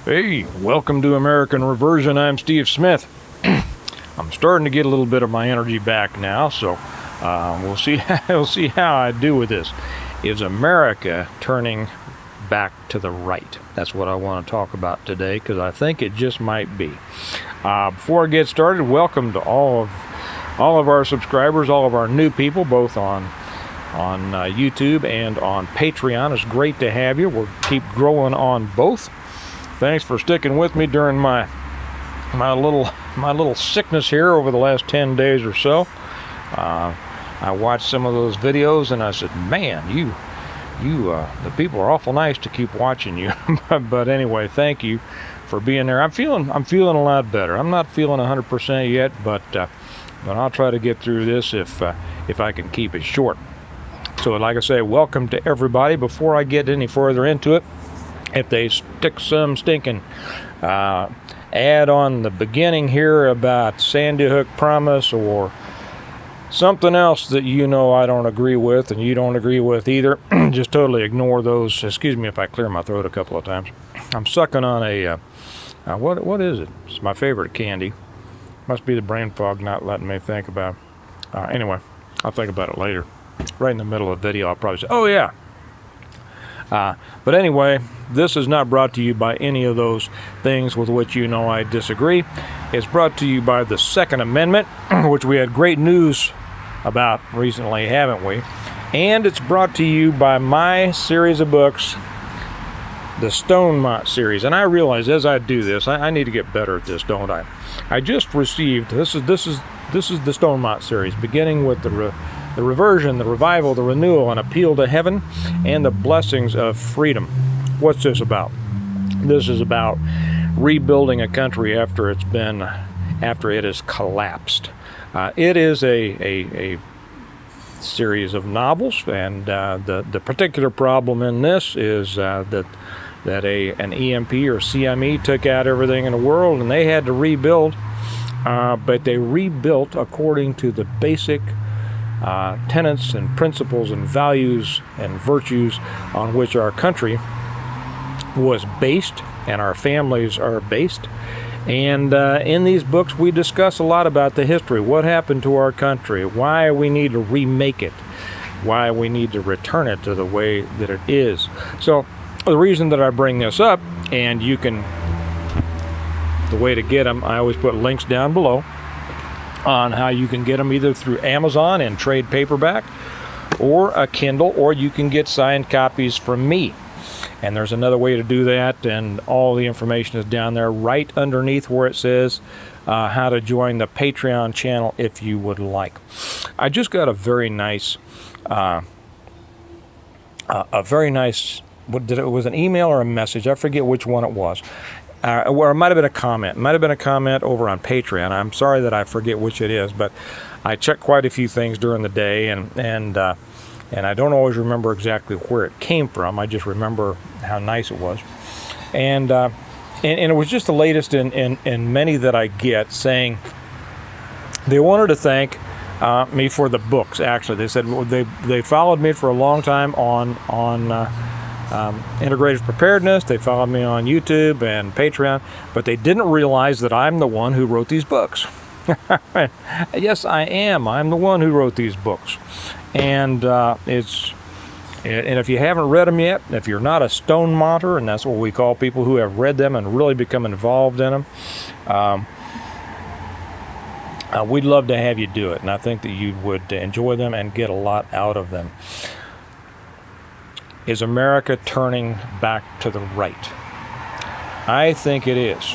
Hey, welcome to American Reversion. I'm Steve Smith. I'm starting to get a little bit of my energy back now, so we'll see how I do with this. Is America turning back to the right? That's what I want to talk about today, because I think it just might be. Before I get started, welcome to all of our subscribers, all of our new people, both on YouTube and on Patreon. It's great to have you. We'll keep growing on both. Thanks for sticking with me during my little sickness here over the last 10 days or so. I watched some of those videos and I said, man, the people are awful nice to keep watching you. But anyway, thank you for being there. I'm feeling a lot better. I'm not feeling 100% yet, but I'll try to get through this if I can keep it short. So like I say, welcome to everybody. Before I get any further into it, if they stick some stinking ad on the beginning here about Sandy Hook Promise or something else that you know I don't agree with and you don't agree with either, just totally ignore those. Excuse me if I clear my throat a couple of times. I'm sucking on a what is it? It's my favorite candy. Must be the brain fog not letting me think about it. Anyway, I'll think about it later. Right in the middle of the video, I'll probably say, oh yeah. But anyway, this is not brought to you by any of those things with which you know I disagree. It's brought to you by the Second Amendment, which we had great news about recently, haven't we? And it's brought to you by my series of books, the Stonemont series. And I realize as I do this, I need to get better at this, don't I? I just received, this is the Stonemont series, beginning with the reversion, the revival, the renewal, and appeal to heaven, and the blessings of freedom. What's this about? This is about rebuilding a country after it has collapsed. It is a series of novels, and the particular problem in this is that an EMP or CME took out everything in the world, and they had to rebuild, but they rebuilt according to the basic tenets and principles and values and virtues on which our country was based and our families are based. And in these books we discuss a lot about the history, what happened to our country, why we need to remake it, why we need to return it to the way that it is. So the reason that I bring this up, and the way to get them, I always put links down below on how you can get them either through Amazon and trade paperback or a Kindle, or you can get signed copies from me. And there's another way to do that, and all the information is down there right underneath where it says how to join the Patreon channel if you would like. I just got a very nice it was an email or a message, I forget which one it was. Or it might have been a comment. It might have been a comment over on Patreon. I'm sorry that I forget which it is, but I check quite a few things during the day, and I don't always remember exactly where it came from. I just remember how nice it was, and it was just the latest in many that I get, saying they wanted to thank me for the books. Actually, they said they followed me for a long time on integrated preparedness. They followed me on YouTube and Patreon, but they didn't realize that I'm the one who wrote these books. Yes, I am. I'm the one who wrote these books, and if you haven't read them yet, if you're not a Stonemonter, and that's what we call people who have read them and really become involved in them, we'd love to have you do it, and I think that you would enjoy them and get a lot out of them. Is America turning back to the right? I think it is.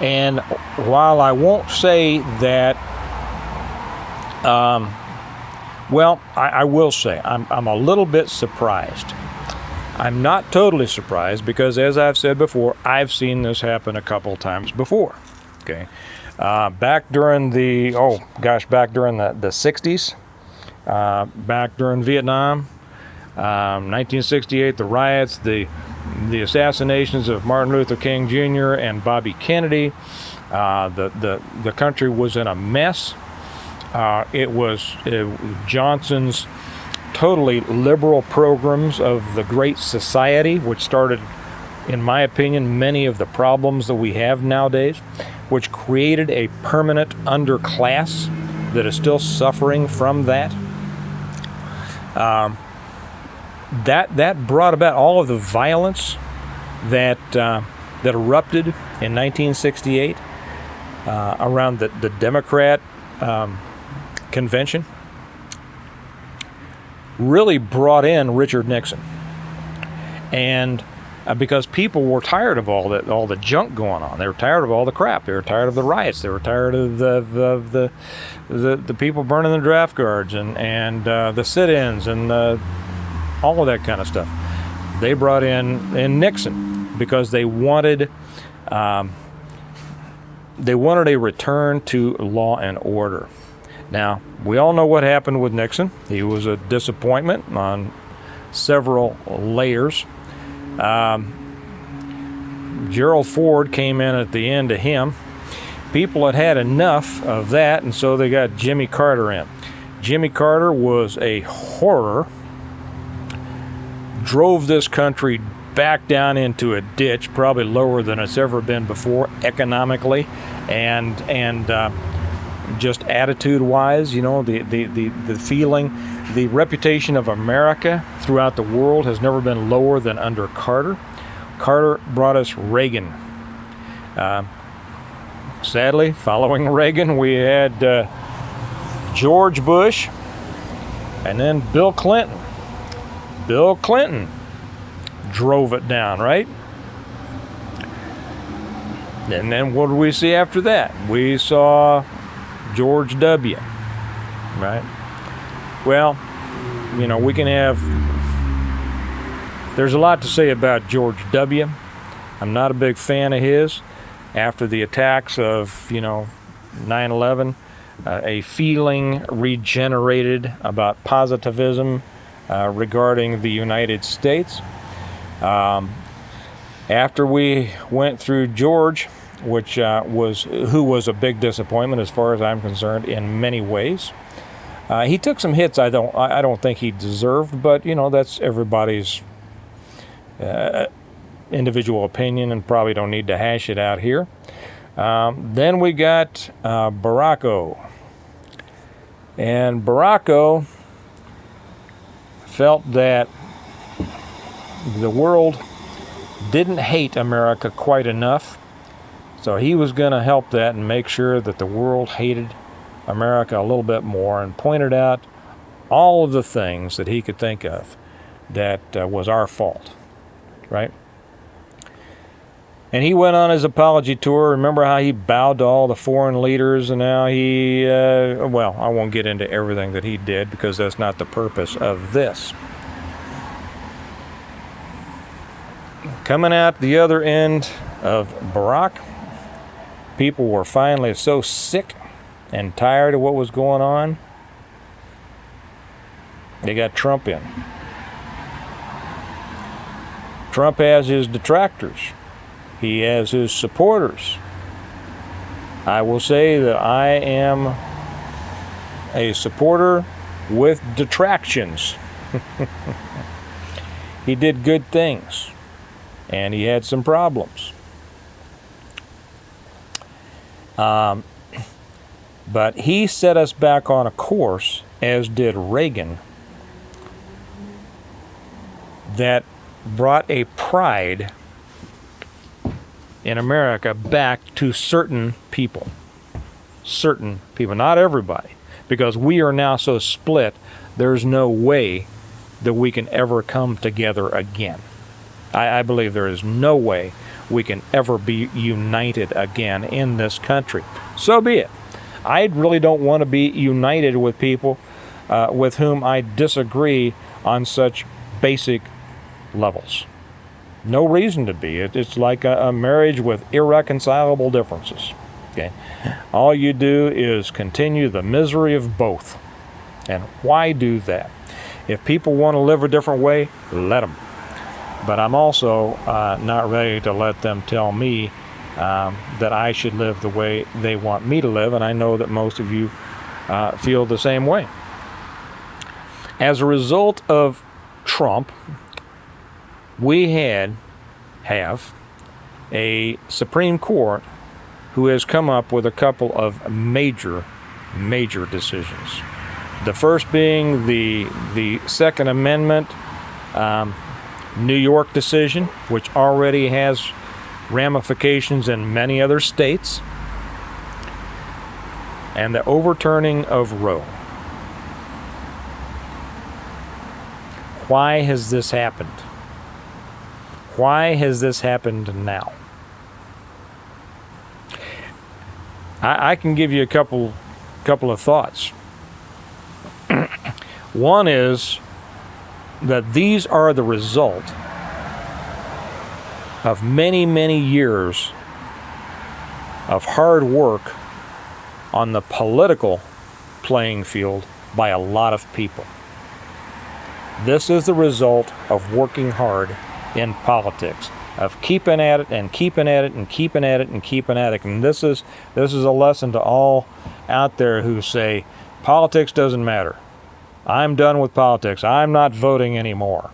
And while I won't say that, I will say I'm a little bit surprised. I'm not totally surprised because, as I've said before, I've seen this happen a couple times before. Okay, back during the 60s, back during Vietnam. 1968, the riots, the assassinations of Martin Luther King Jr. and Bobby Kennedy. The country was in a mess. It was Johnson's totally liberal programs of the Great Society, which started in my opinion, many of the problems that we have nowadays, which created a permanent underclass that is still suffering from that. That brought about all of the violence that erupted in 1968 around the Democrat convention. Really brought in Richard Nixon, and because people were tired of all the junk going on. They were tired of all the crap. They were tired of the riots. They were tired of the people burning the draft cards and the sit-ins and all of that kind of stuff. They brought in Nixon because they wanted a return to law and order. Now, we all know what happened with Nixon. He was a disappointment on several layers. Gerald Ford came in at the end of him. People had had enough of that, and so they got Jimmy Carter in. Jimmy Carter was a horror, drove this country back down into a ditch, probably lower than it's ever been before economically, and just attitude-wise, the feeling, the reputation of America throughout the world has never been lower than under Carter. Carter brought us Reagan. Sadly, following Reagan, we had George Bush and then Bill Clinton. Bill Clinton drove it down, right? And then what did we see after that? We saw George W., right? Well, we can have... There's a lot to say about George W. I'm not a big fan of his. After the attacks of, 9/11, a feeling regenerated about positivism regarding the United States. After we went through George, who was a big disappointment as far as I'm concerned in many ways. He took some hits I don't think he deserved, but that's everybody's individual opinion, and probably don't need to hash it out here. Then we got Barack. And Barack felt that the world didn't hate America quite enough, so he was going to help that and make sure that the world hated America a little bit more, and pointed out all of the things that he could think of that was our fault, right? And he went on his apology tour. Remember how he bowed to all the foreign leaders, and now he, I won't get into everything that he did because that's not the purpose of this. Coming out the other end of Barack, people were finally so sick and tired of what was going on, they got Trump in. Trump has his detractors. He has his supporters. I will say that I am a supporter with detractions. He did good things, and he had some problems. But he set us back on a course, as did Reagan, that brought a pride in America back to certain people. Certain people, not everybody. Because we are now so split, there's no way that we can ever come together again. I believe there is no way we can ever be united again in this country. So be it. I really don't want to be united with people with whom I disagree on such basic levels. No reason to be. It's like a marriage with irreconcilable differences. Okay, all you do is continue the misery of both. And why do that? If people want to live a different way, let them. But I'm also not ready to let them tell me that I should live the way they want me to live, and I know that most of you feel the same way. As a result of Trump, we had have a Supreme Court who has come up with a couple of major decisions. The first being the Second Amendment New York decision, which already has ramifications in many other states, and the overturning of Roe. Why has this happened? Why has this happened now? I can give you a couple of thoughts. One is that these are the result of many years of hard work on the political playing field by a lot of people. This is the result of working hard in politics, of keeping at it and keeping at it and keeping at it and keeping at it. And this is a lesson to all out there who say politics doesn't matter. I'm done with politics. I'm not voting anymore.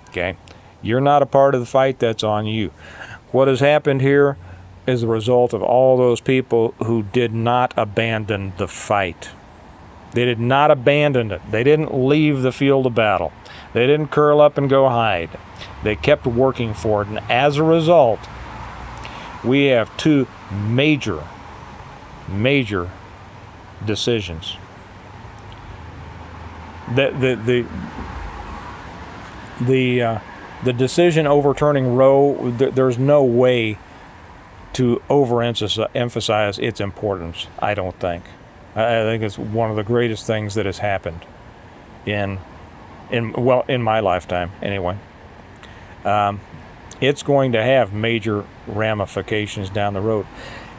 Okay? You're not a part of the fight. That's on you. What has happened here is the result of all those people who did not abandon the fight. They did not abandon it. They didn't leave the field of battle. They didn't curl up and go hide. They kept working for it. And as a result, we have two major decisions. The decision overturning Roe, there's no way to overemphasize its importance, I don't think. I think it's one of the greatest things that has happened in my lifetime, anyway. It's going to have major ramifications down the road.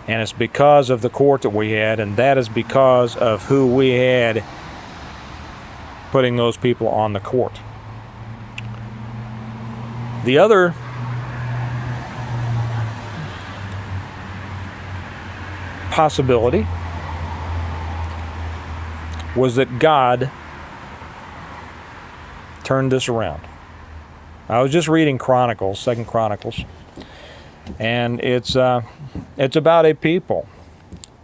And it's because of the court that we had, and that is because of who we had putting those people on the court. The other possibility was that God turned this around. I was just reading Chronicles, 2 Chronicles, and it's about a people.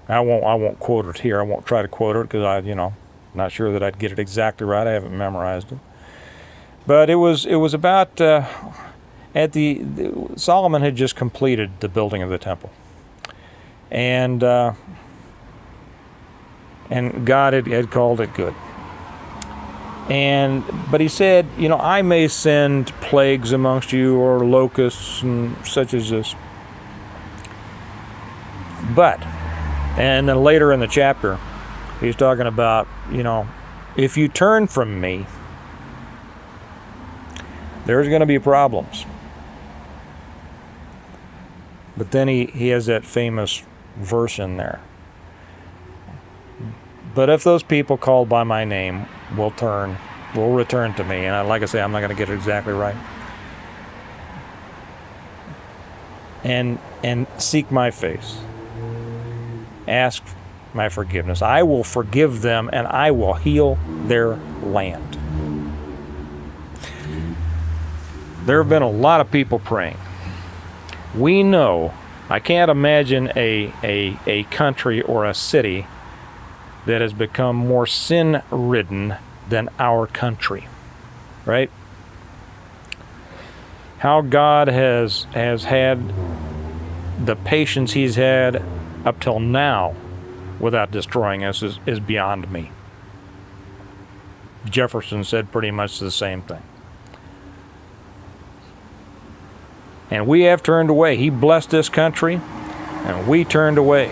I won't quote it here. I won't try to quote it because not sure that I'd get it exactly right. I haven't memorized it. But it was about Solomon had just completed the building of the temple, and God had called it good. But he said, I may send plagues amongst you or locusts and such as this. And then later in the chapter, he's talking about, if you turn from me, there's going to be problems. But then he has that famous verse in there. But if those people called by my name will return to me. And like I say, I'm not going to get it exactly right. And seek my face. Ask my forgiveness. I will forgive them and I will heal their land. There have been a lot of people praying. We know, I can't imagine a country or a city that has become more sin-ridden than our country, right? How God has had the patience he's had up till now without destroying us is beyond me. Jefferson said pretty much the same thing. And we have turned away. He blessed this country, and we turned away.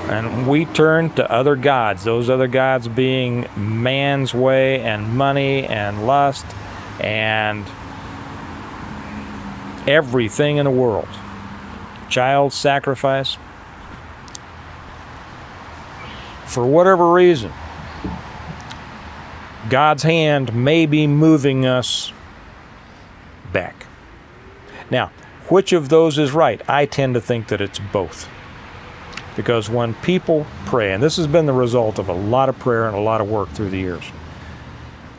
And we turned to other gods, those other gods being man's way and money and lust and everything in the world. Child sacrifice. For whatever reason, God's hand may be moving us back. Now, which of those is right? I tend to think that it's both. Because when people pray, and this has been the result of a lot of prayer and a lot of work through the years,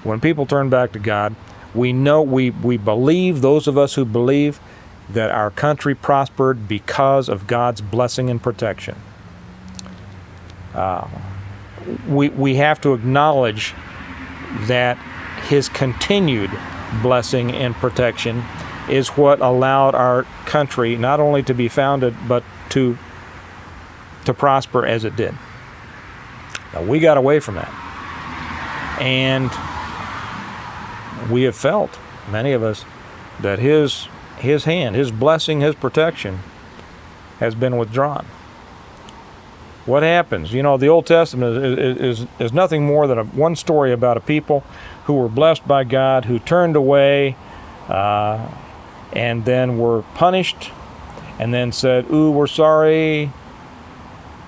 when people turn back to God, we know, we believe, those of us who believe, that our country prospered because of God's blessing and protection. We have to acknowledge that His continued blessing and protection is what allowed our country not only to be founded, but to prosper as it did. Now, we got away from that. And we have felt, many of us, that His hand, His blessing, His protection has been withdrawn. What happens? You know, the Old Testament is nothing more than one story about a people who were blessed by God, who turned away, and then were punished, and then said, "Ooh, we're sorry.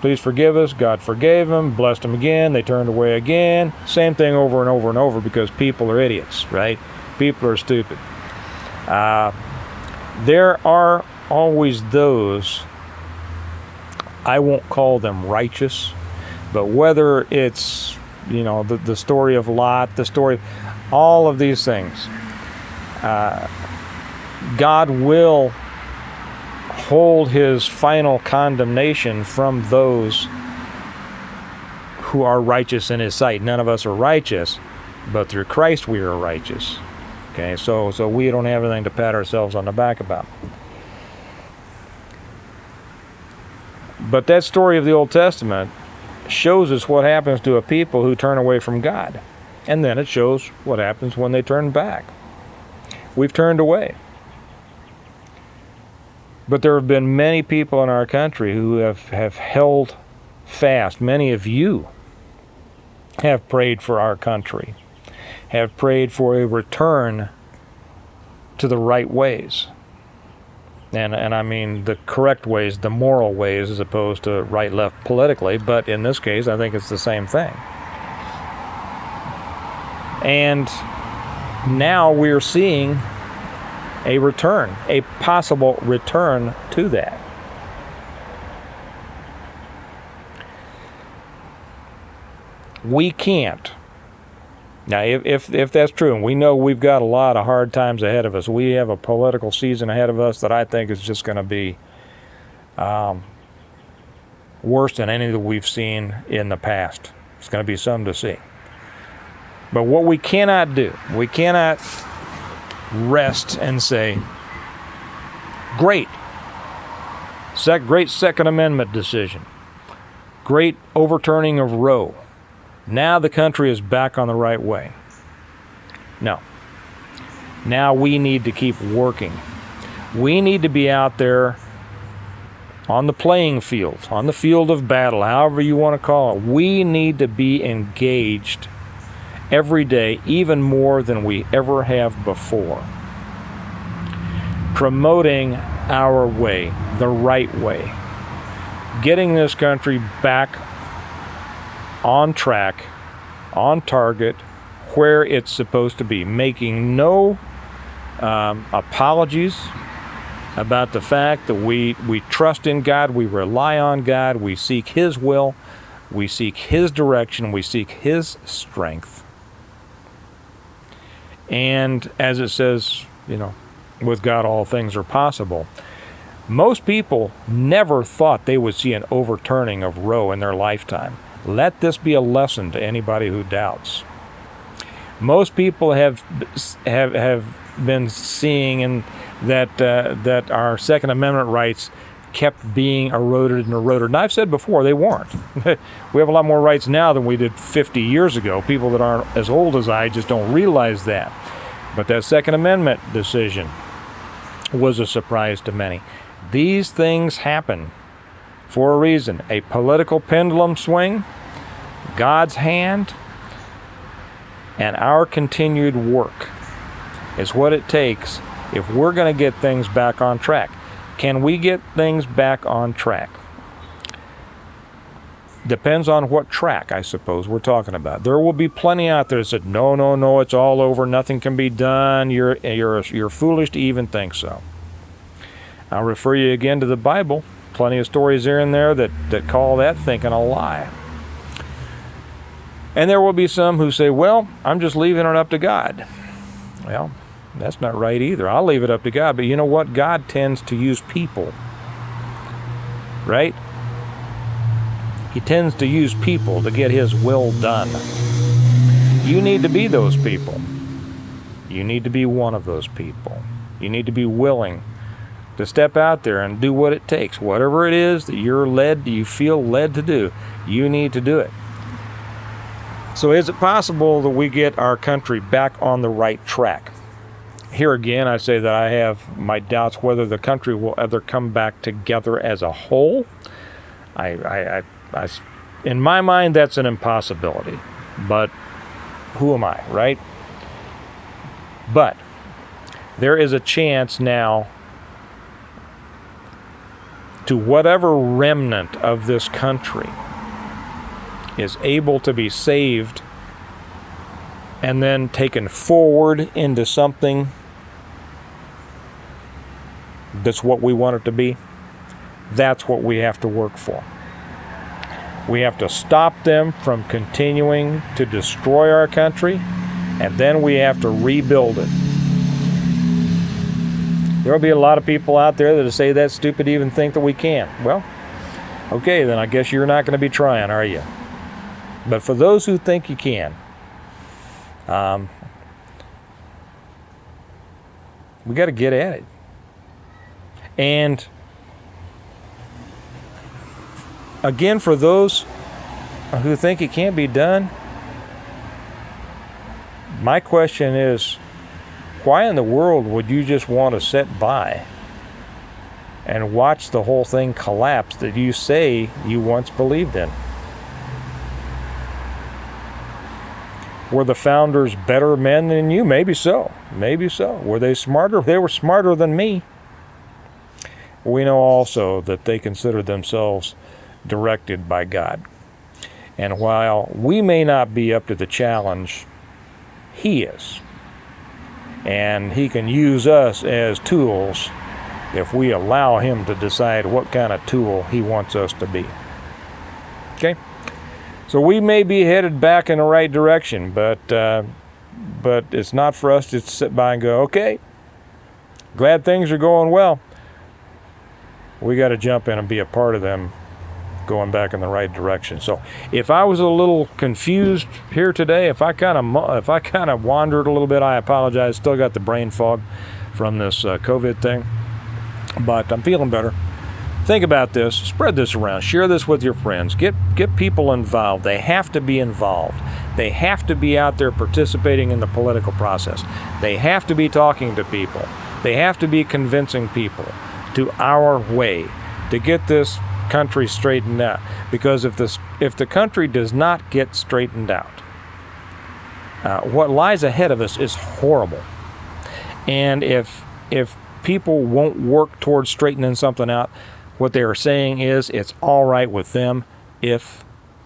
Please forgive us." God forgave them, blessed them again. They turned away again. Same thing over and over and over, because people are idiots, right? People are stupid. There are always those, I won't call them righteous, but whether it's, you know, the story of Lot, the story, all of these things, God will hold His final condemnation from those who are righteous in His sight. None of us are righteous, but through Christ we are righteous. Okay, so we don't have anything to pat ourselves on the back about. But that story of the Old Testament shows us what happens to a people who turn away from God. And then it shows what happens when they turn back. We've turned away. But there have been many people in our country who have held fast. Many of you have prayed for our country, have prayed for a return to the right ways. And I mean the correct ways, the moral ways, as opposed to right-left politically. But in this case, I think it's the same thing. And now we're seeing a return, a possible return to that. We can't. Now, if that's true, and we know we've got a lot of hard times ahead of us, we have a political season ahead of us that I think is just going to be worse than any that we've seen in the past. It's going to be something to see. But what we cannot do, we cannot rest and say, great Second Amendment decision, great overturning of Roe. Now the country is back on the right way. No. Now we need to keep working. We need to be out there on the playing field, on the field of battle, however you want to call it. We need to be engaged every day, even more than we ever have before, promoting our way, the right way, getting this country back on track, on target, where it's supposed to be, making no apologies about the fact that we trust in God, we rely on God, we seek His will, we seek His direction, we seek His strength. And as it says, you know, with God all things are possible. Most people never thought they would see an overturning of Roe in their lifetime. Let this be a lesson to anybody who doubts. Most people have been seeing that our Second Amendment rights kept being eroded and eroded. And I've said before, they weren't. We have a lot more rights now than we did 50 years ago. People that aren't as old as I just don't realize that. But that Second Amendment decision was a surprise to many. These things happen for a reason. A political pendulum swing, God's hand, and our continued work is what it takes if we're going to get things back on track. Can we get things back on track? Depends on what track, I suppose, we're talking about. There will be plenty out there that said, no, it's all over, nothing can be done, you're foolish to even think so. I'll refer you again to the Bible. Plenty of stories here and there that call that thinking a lie. And there will be some who say, well, I'm just leaving it up to God. Well, That's not right either. I'll leave it up to God. But you know what? God tends to use people, right? He tends to use people to get his will done. You need to be those people. You need to be one of those people. You need to be willing to step out there and do what it takes. Whatever it is that you feel led to do, you need to do it. So is it possible that we get our country back on the right track? Here again, I say that I have my doubts whether the country will ever come back together as a whole. In my mind, that's an impossibility. But who am I, right? But there is a chance now to whatever remnant of this country is able to be saved and then taken forward into something that's what we want it to be. That's what we have to work for. We have to stop them from continuing to destroy our country, and then we have to rebuild it. There will be a lot of people out there that say that's stupid to even think that we can. Well, okay, then I guess you're not going to be trying, are you? But for those who think you can, we got to get at it. And again, for those who think it can't be done, my question is, why in the world would you just want to sit by and watch the whole thing collapse that you say you once believed in? Were the founders better men than you? Maybe so. Maybe so. Were they smarter? They were smarter than me. We know also that they considered themselves directed by God. And while we may not be up to the challenge, He is. And He can use us as tools if we allow Him to decide what kind of tool He wants us to be. Okay? So we may be headed back in the right direction, but it's not for us to sit by and go, okay, glad things are going well. We got to jump in and be a part of them going back in the right direction. So if I was a little confused here today, if I kind of wandered a little bit, I apologize. Still got the brain fog from this COVID thing, but I'm feeling better. Think about this. Spread this around. Share this with your friends. Get people involved. They have to be involved. They have to be out there participating in the political process. They have to be talking to people. They have to be convincing people to our way to get this country straightened out. Because if the country does not get straightened out, what lies ahead of us is horrible. And if people won't work towards straightening something out, what they are saying is it's all right with them if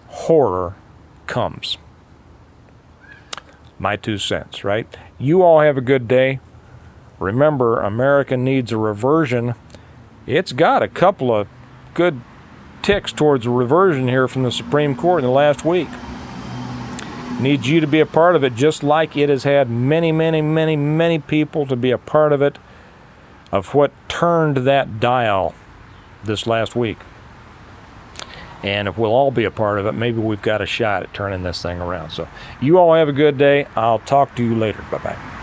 horror comes. My 2 cents, right? You all have a good day. Remember, America needs a reversion. It's got a couple of good ticks towards a reversion here from the Supreme Court in the last week. Needs you to be a part of it, just like it has had many, many, many, many people to be a part of it, of what turned that dial this last week. And if we'll all be a part of it, maybe we've got a shot at turning this thing around. So you all have a good day. I'll talk to you later. Bye-bye.